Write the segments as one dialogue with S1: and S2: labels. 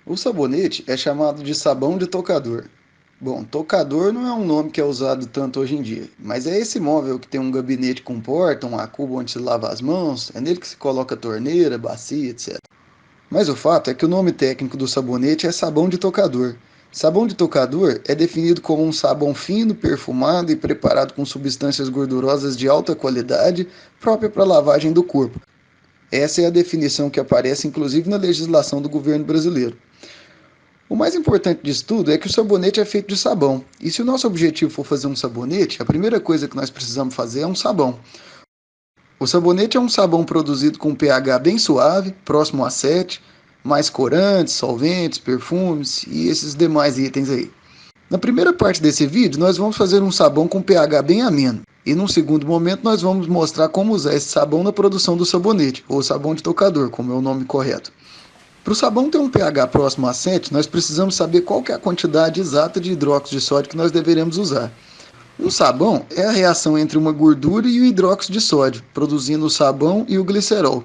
S1: O sabonete é chamado de sabão de tocador. Bom, tocador não é um nome que é usado tanto hoje em dia, mas é esse móvel que tem um gabinete com porta, uma cuba onde se lava as mãos, é nele que se coloca torneira, bacia, etc. Mas o fato é que o nome técnico do sabonete é sabão de tocador. Sabão de tocador é definido como um sabão fino, perfumado e preparado com substâncias gordurosas de alta qualidade, própria para lavagem do corpo. Essa é a definição que aparece inclusive na legislação do governo brasileiro. O mais importante disso tudo é que o sabonete é feito de sabão. E se o nosso objetivo for fazer um sabonete, a primeira coisa que nós precisamos fazer é um sabão. O sabonete é um sabão produzido com um pH bem suave, próximo a 7, mais corantes, solventes, perfumes e esses demais itens aí. Na primeira parte desse vídeo, nós vamos fazer um sabão com pH bem ameno. E num segundo momento, nós vamos mostrar como usar esse sabão na produção do sabonete, ou sabão de tocador, como é o nome correto. Para o sabão ter um pH próximo a 7, nós precisamos saber qual que é a quantidade exata de hidróxido de sódio que nós deveremos usar. Um sabão é a reação entre uma gordura e o hidróxido de sódio, produzindo o sabão e o glicerol.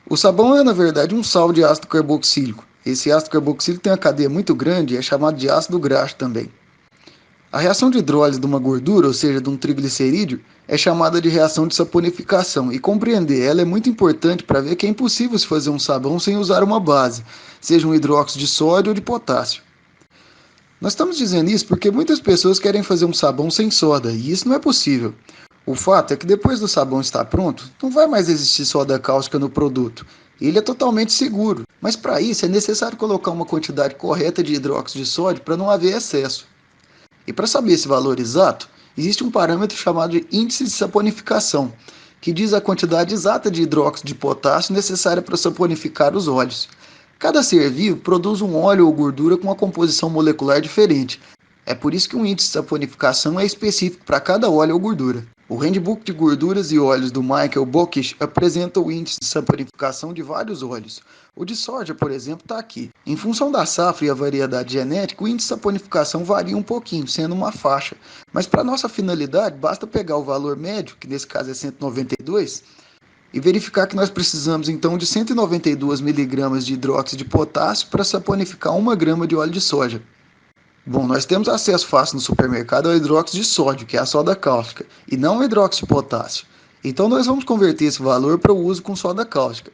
S1: O sabão é, na verdade, um sal de ácido carboxílico. Esse ácido carboxílico tem uma cadeia muito grande e é chamado de ácido graxo também. A reação de hidrólise de uma gordura, ou seja, de um triglicerídeo, é chamada de reação de saponificação, e compreender ela é muito importante para ver que é impossível se fazer um sabão sem usar uma base, seja um hidróxido de sódio ou de potássio. Nós estamos dizendo isso porque muitas pessoas querem fazer um sabão sem soda, e isso não é possível. O fato é que depois do sabão estar pronto, não vai mais existir soda cáustica no produto. Ele é totalmente seguro, mas para isso é necessário colocar uma quantidade correta de hidróxido de sódio para não haver excesso. E para saber esse valor exato, existe um parâmetro chamado de índice de saponificação, que diz a quantidade exata de hidróxido de potássio necessária para saponificar os óleos. Cada ser vivo produz um óleo ou gordura com uma composição molecular diferente. É por isso que um índice de saponificação é específico para cada óleo ou gordura. O Handbook de Gorduras e Óleos do Michael Bockish apresenta o índice de saponificação de vários óleos. O de soja, por exemplo, está aqui. Em função da safra e a variedade genética, o índice de saponificação varia um pouquinho, sendo uma faixa. Mas para nossa finalidade, basta pegar o valor médio, que nesse caso é 192, e verificar que nós precisamos então de 192 mg de hidróxido de potássio para saponificar 1 grama de óleo de soja. Bom, nós temos acesso fácil no supermercado ao hidróxido de sódio, que é a soda cáustica, e não ao hidróxido de potássio. Então nós vamos converter esse valor para o uso com soda cáustica.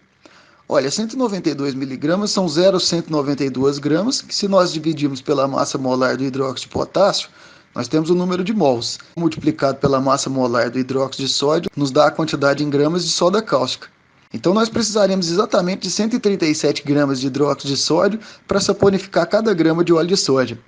S1: Olha, 192 mg são 0,192 gramas, que se nós dividirmos pela massa molar do hidróxido de potássio, nós temos o número de mols. Multiplicado pela massa molar do hidróxido de sódio, nos dá a quantidade em gramas de soda cáustica. Então nós precisaremos exatamente de 137 gramas de hidróxido de sódio para saponificar cada grama de óleo de soja.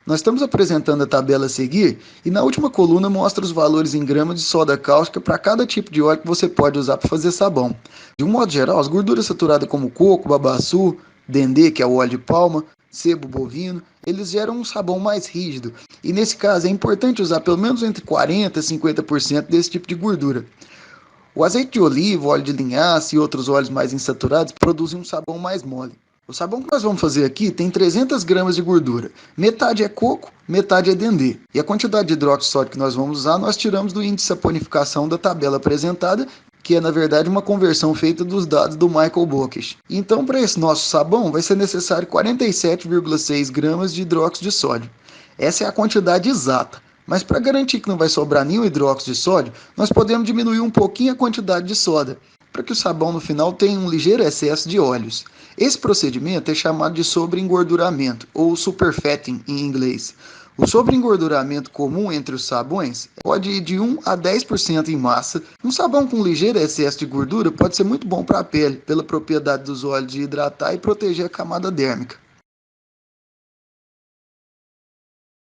S1: Nós estamos apresentando a tabela a seguir e na última coluna mostra os valores em gramas de soda cáustica para cada tipo de óleo que você pode usar para fazer sabão. De um modo geral, as gorduras saturadas como coco, babaçu, dendê, que é o óleo de palma, sebo bovino, eles geram um sabão mais rígido. E nesse caso é importante usar pelo menos entre 40% e 50% desse tipo de gordura. O azeite de oliva, óleo de linhaça e outros óleos mais insaturados produzem um sabão mais mole. O sabão que nós vamos fazer aqui tem 300 gramas de gordura. Metade é coco, metade é dendê. E a quantidade de hidróxido de sódio que nós vamos usar, nós tiramos do índice de saponificação da tabela apresentada, que é na verdade uma conversão feita dos dados do Michael Bockish. Então, para esse nosso sabão, vai ser necessário 47,6 gramas de hidróxido de sódio. Essa é a quantidade exata. Mas para garantir que não vai sobrar nenhum hidróxido de sódio, nós podemos diminuir um pouquinho a quantidade de soda, para que o sabão no final tenha um ligeiro excesso de óleos. Esse procedimento é chamado de sobreengorduramento, ou superfatting em inglês. O sobreengorduramento comum entre os sabões pode ir de 1 a 10% em massa. Um sabão com ligeiro excesso de gordura pode ser muito bom para a pele, pela propriedade dos óleos de hidratar e proteger a camada dérmica.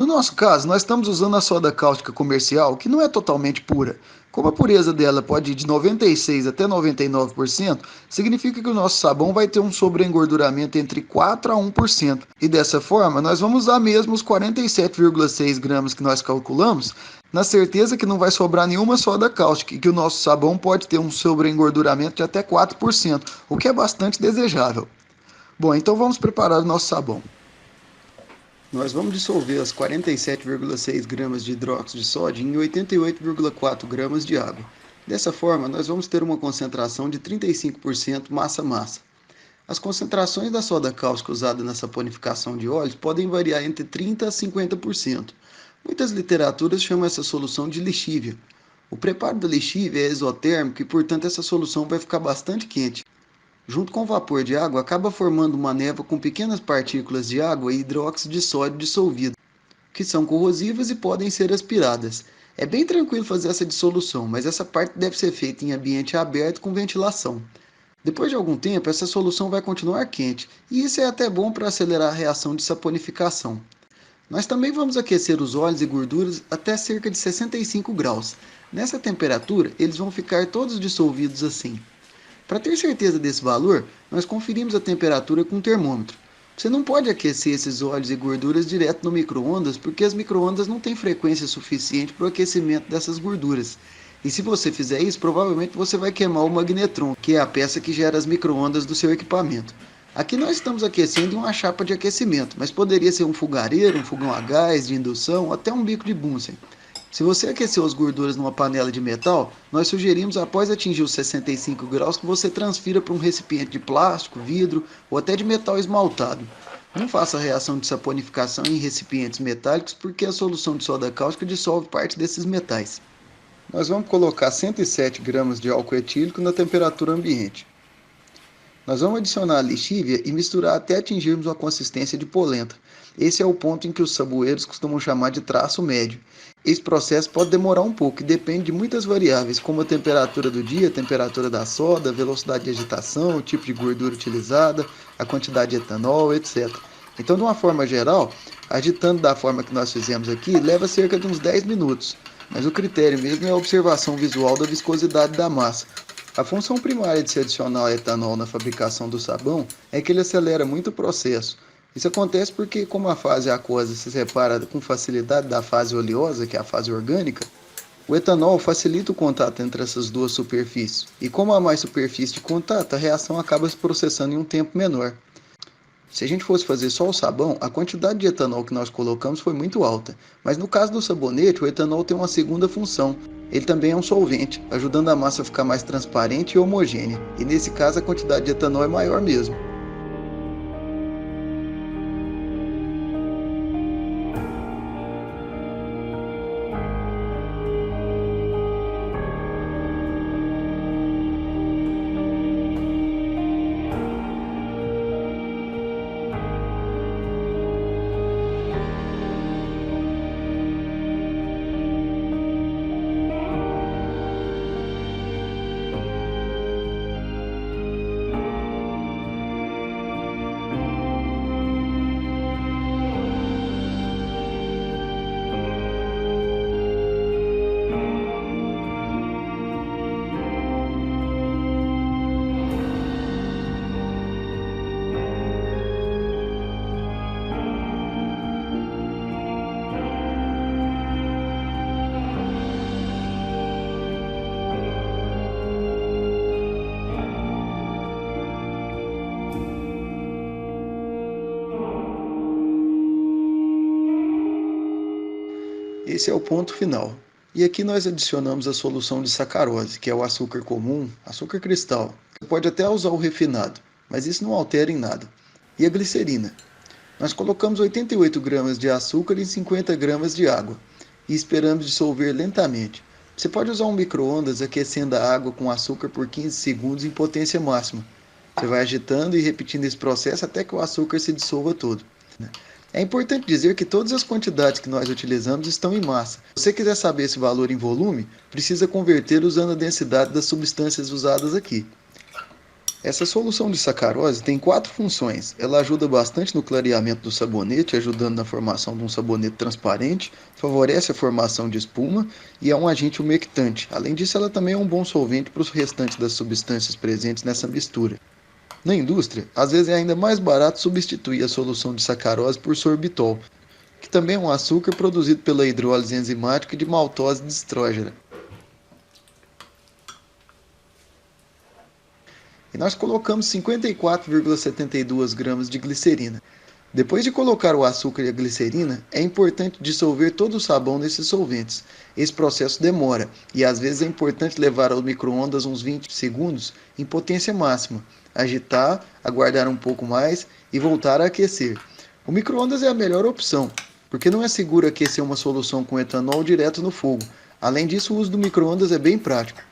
S1: No nosso caso, nós estamos usando a soda cáustica comercial, que não é totalmente pura. Como a pureza dela pode ir de 96% até 99%, significa que o nosso sabão vai ter um sobreengorduramento entre 4% a 1%. E dessa forma, nós vamos usar mesmo os 47,6 gramas que nós calculamos, na certeza que não vai sobrar nenhuma soda cáustica e que o nosso sabão pode ter um sobreengorduramento de até 4%, o que é bastante desejável. Bom, então vamos preparar o nosso sabão. Nós vamos dissolver as 47,6 gramas de hidróxido de sódio em 88,4 gramas de água. Dessa forma, nós vamos ter uma concentração de 35% massa-massa. As concentrações da soda cáustica usada na saponificação de óleos podem variar entre 30% a 50%. Muitas literaturas chamam essa solução de lixívia. O preparo da lixívia é exotérmico e, portanto, essa solução vai ficar bastante quente. Junto com o vapor de água, acaba formando uma névoa com pequenas partículas de água e hidróxido de sódio dissolvido, que são corrosivas e podem ser aspiradas. É bem tranquilo fazer essa dissolução, mas essa parte deve ser feita em ambiente aberto com ventilação. Depois de algum tempo, essa solução vai continuar quente, e isso é até bom para acelerar a reação de saponificação. Nós também vamos aquecer os óleos e gorduras até cerca de 65 graus. Nessa temperatura, eles vão ficar todos dissolvidos assim. Para ter certeza desse valor, nós conferimos a temperatura com um termômetro. Você não pode aquecer esses óleos e gorduras direto no micro-ondas, porque as micro-ondas não têm frequência suficiente para o aquecimento dessas gorduras. E se você fizer isso, provavelmente você vai queimar o magnetron, que é a peça que gera as micro-ondas do seu equipamento. Aqui nós estamos aquecendo em uma chapa de aquecimento, mas poderia ser um fogareiro, um fogão a gás, de indução, ou até um bico de Bunsen. Se você aqueceu as gorduras numa panela de metal, nós sugerimos após atingir os 65 graus que você transfira para um recipiente de plástico, vidro ou até de metal esmaltado. Não faça a reação de saponificação em recipientes metálicos porque a solução de soda cáustica dissolve parte desses metais. Nós vamos colocar 107 gramas de álcool etílico na temperatura ambiente. Nós vamos adicionar a lixívia e misturar até atingirmos uma consistência de polenta. Esse é o ponto em que os saboeiros costumam chamar de traço médio. Esse processo pode demorar um pouco e depende de muitas variáveis, como a temperatura do dia, a temperatura da soda, a velocidade de agitação, o tipo de gordura utilizada, a quantidade de etanol, etc. Então, de uma forma geral, agitando da forma que nós fizemos aqui, leva cerca de uns 10 minutos. Mas o critério mesmo é a observação visual da viscosidade da massa. A função primária de se adicionar etanol na fabricação do sabão é que ele acelera muito o processo. Isso acontece porque, como a fase aquosa se separa com facilidade da fase oleosa, que é a fase orgânica, o etanol facilita o contato entre essas duas superfícies. E como há mais superfície de contato, a reação acaba se processando em um tempo menor. Se a gente fosse fazer só o sabão, a quantidade de etanol que nós colocamos foi muito alta. Mas no caso do sabonete, o etanol tem uma segunda função. Ele também é um solvente, ajudando a massa a ficar mais transparente e homogênea. E nesse caso a quantidade de etanol é maior mesmo. Esse é o ponto final. E aqui nós adicionamos a solução de sacarose, que é o açúcar comum, açúcar cristal. Você pode até usar o refinado, mas isso não altera em nada. E a glicerina. Nós colocamos 88 gramas de açúcar em 50 gramas de água e esperamos dissolver lentamente. Você pode usar um micro-ondas aquecendo a água com açúcar por 15 segundos em potência máxima. Você vai agitando e repetindo esse processo até que o açúcar se dissolva todo. É importante dizer que todas as quantidades que nós utilizamos estão em massa. Se você quiser saber esse valor em volume, precisa converter usando a densidade das substâncias usadas aqui. Essa solução de sacarose tem 4 funções. Ela ajuda bastante no clareamento do sabonete, ajudando na formação de um sabonete transparente, favorece a formação de espuma e é um agente umectante. Além disso, ela também é um bom solvente para os restantes das substâncias presentes nessa mistura. Na indústria, às vezes é ainda mais barato substituir a solução de sacarose por sorbitol, que também é um açúcar produzido pela hidrólise enzimática de maltose de estrógena. E nós colocamos 54,72 gramas de glicerina. Depois de colocar o açúcar e a glicerina, é importante dissolver todo o sabão nesses solventes. Esse processo demora e às vezes é importante levar ao micro-ondas uns 20 segundos em potência máxima, agitar, aguardar um pouco mais e voltar a aquecer. O micro-ondas é a melhor opção, porque não é seguro aquecer uma solução com etanol direto no fogo. Além disso, o uso do micro-ondas é bem prático.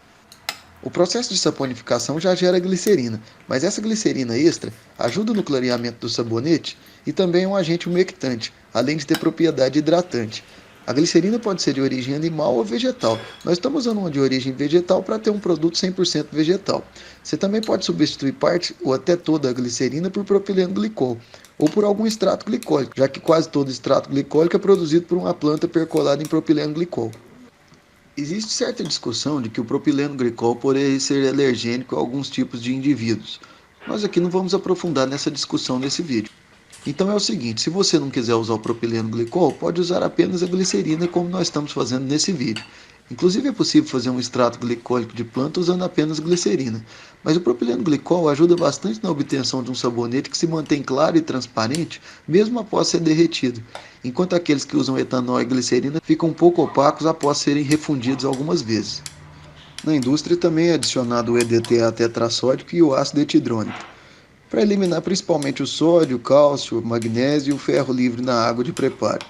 S1: O processo de saponificação já gera glicerina, mas essa glicerina extra ajuda no clareamento do sabonete e também é um agente umectante, além de ter propriedade hidratante. A glicerina pode ser de origem animal ou vegetal. Nós estamos usando uma de origem vegetal para ter um produto 100% vegetal. Você também pode substituir parte ou até toda a glicerina por propileno glicol ou por algum extrato glicólico, já que quase todo extrato glicólico é produzido por uma planta percolada em propileno glicol. Existe certa discussão de que o propileno glicol poderia ser alergênico a alguns tipos de indivíduos. Nós aqui não vamos aprofundar nessa discussão nesse vídeo. Então é o seguinte, se você não quiser usar o propileno glicol, pode usar apenas a glicerina como nós estamos fazendo nesse vídeo. Inclusive é possível fazer um extrato glicólico de planta usando apenas glicerina. Mas o propileno glicol ajuda bastante na obtenção de um sabonete que se mantém claro e transparente, mesmo após ser derretido, enquanto aqueles que usam etanol e glicerina ficam um pouco opacos após serem refundidos algumas vezes. Na indústria também é adicionado o EDTA tetrassódico e o ácido etidrônico, para eliminar principalmente o sódio, o cálcio, o magnésio e o ferro livre na água de preparo.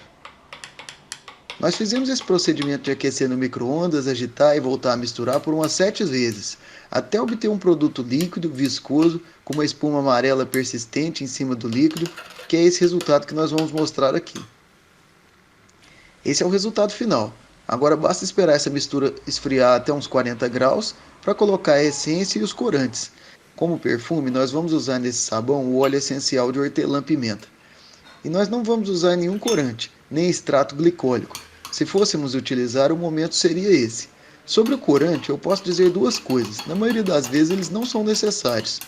S1: Nós fizemos esse procedimento de aquecer no micro-ondas, agitar e voltar a misturar por umas 7 vezes, até obter um produto líquido, viscoso, com uma espuma amarela persistente em cima do líquido, que é esse resultado que nós vamos mostrar aqui. Esse é o resultado final. Agora basta esperar essa mistura esfriar até uns 40 graus para colocar a essência e os corantes. Como perfume, nós vamos usar nesse sabão o óleo essencial de hortelã-pimenta. E nós não vamos usar nenhum corante, nem extrato glicólico. Se fôssemos utilizar, o momento seria esse. Sobre o corante, eu posso dizer duas coisas. Na maioria das vezes, eles não são necessários.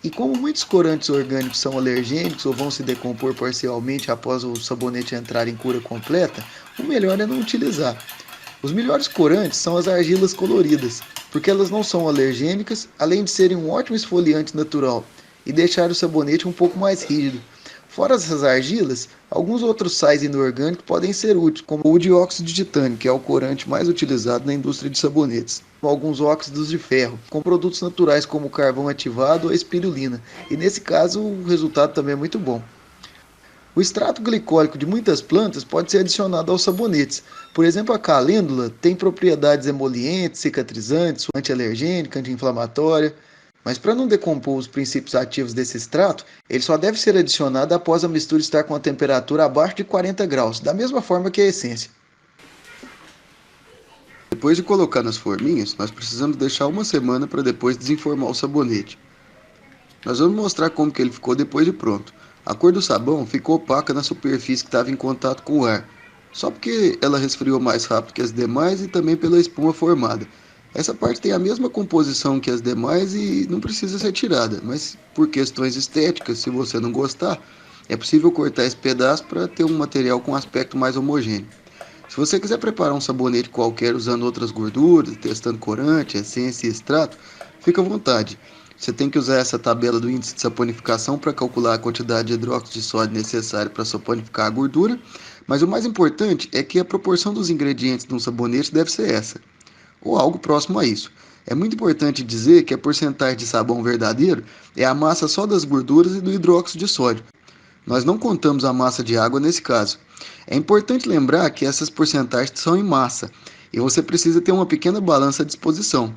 S1: E como muitos corantes orgânicos são alergênicos ou vão se decompor parcialmente após o sabonete entrar em cura completa, o melhor é não utilizar. Os melhores corantes são as argilas coloridas, porque elas não são alergênicas, além de serem um ótimo esfoliante natural e deixar o sabonete um pouco mais rígido. Fora essas argilas, alguns outros sais inorgânicos podem ser úteis, como o dióxido de titânio, que é o corante mais utilizado na indústria de sabonetes, ou alguns óxidos de ferro, com produtos naturais como carvão ativado ou a espirulina, e nesse caso o resultado também é muito bom. O extrato glicólico de muitas plantas pode ser adicionado aos sabonetes. Por exemplo, a calêndula tem propriedades emolientes, cicatrizantes, antialergênica, anti-inflamatória. Mas para não decompor os princípios ativos desse extrato, ele só deve ser adicionado após a mistura estar com a temperatura abaixo de 40 graus, da mesma forma que a essência. Depois de colocar nas forminhas, nós precisamos deixar uma semana para depois desenformar o sabonete. Nós vamos mostrar como que ele ficou depois de pronto. A cor do sabão ficou opaca na superfície que estava em contato com o ar, só porque ela resfriou mais rápido que as demais e também pela espuma formada. Essa parte tem a mesma composição que as demais e não precisa ser tirada, mas por questões estéticas, se você não gostar, é possível cortar esse pedaço para ter um material com aspecto mais homogêneo. Se você quiser preparar um sabonete qualquer usando outras gorduras, testando corante, essência e extrato, fica à vontade. Você tem que usar essa tabela do índice de saponificação para calcular a quantidade de hidróxido de sódio necessária para saponificar a gordura, mas o mais importante é que a proporção dos ingredientes de um sabonete deve ser essa, ou algo próximo a isso. É muito importante dizer que a porcentagem de sabão verdadeiro é a massa só das gorduras e do hidróxido de sódio. Nós não contamos a massa de água nesse caso. É importante lembrar que essas porcentagens são em massa, e você precisa ter uma pequena balança à disposição.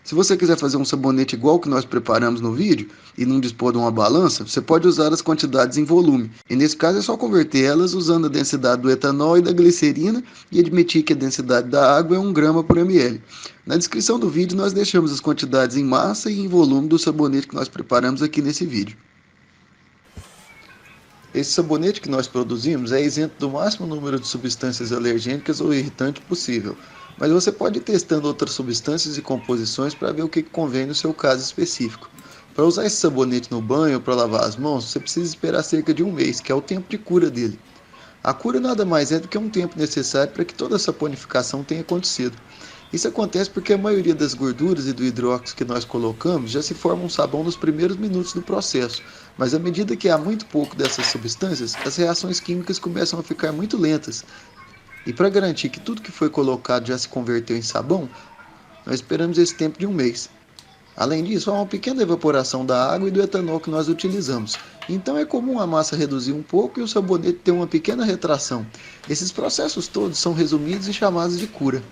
S1: Se você quiser fazer um sabonete igual que nós preparamos no vídeo e não dispor de uma balança, você pode usar as quantidades em volume. E nesse caso é só converter elas usando a densidade do etanol e da glicerina e admitir que a densidade da água é 1 grama por ml. Na descrição do vídeo nós deixamos as quantidades em massa e em volume do sabonete que nós preparamos aqui nesse vídeo. Esse sabonete que nós produzimos é isento do máximo número de substâncias alergênicas ou irritantes possível, mas você pode ir testando outras substâncias e composições para ver o que convém no seu caso específico. Para usar esse sabonete no banho ou para lavar as mãos, você precisa esperar cerca de 1 mês, que é o tempo de cura dele. A cura nada mais é do que um tempo necessário para que toda a saponificação tenha acontecido. Isso acontece porque a maioria das gorduras e do hidróxido que nós colocamos já se forma um sabão nos primeiros minutos do processo, mas à medida que há muito pouco dessas substâncias, as reações químicas começam a ficar muito lentas. E para garantir que tudo que foi colocado já se converteu em sabão, nós esperamos esse tempo de um mês. Além disso, há uma pequena evaporação da água e do etanol que nós utilizamos. Então é comum a massa reduzir um pouco e o sabonete ter uma pequena retração. Esses processos todos são resumidos e chamados de cura.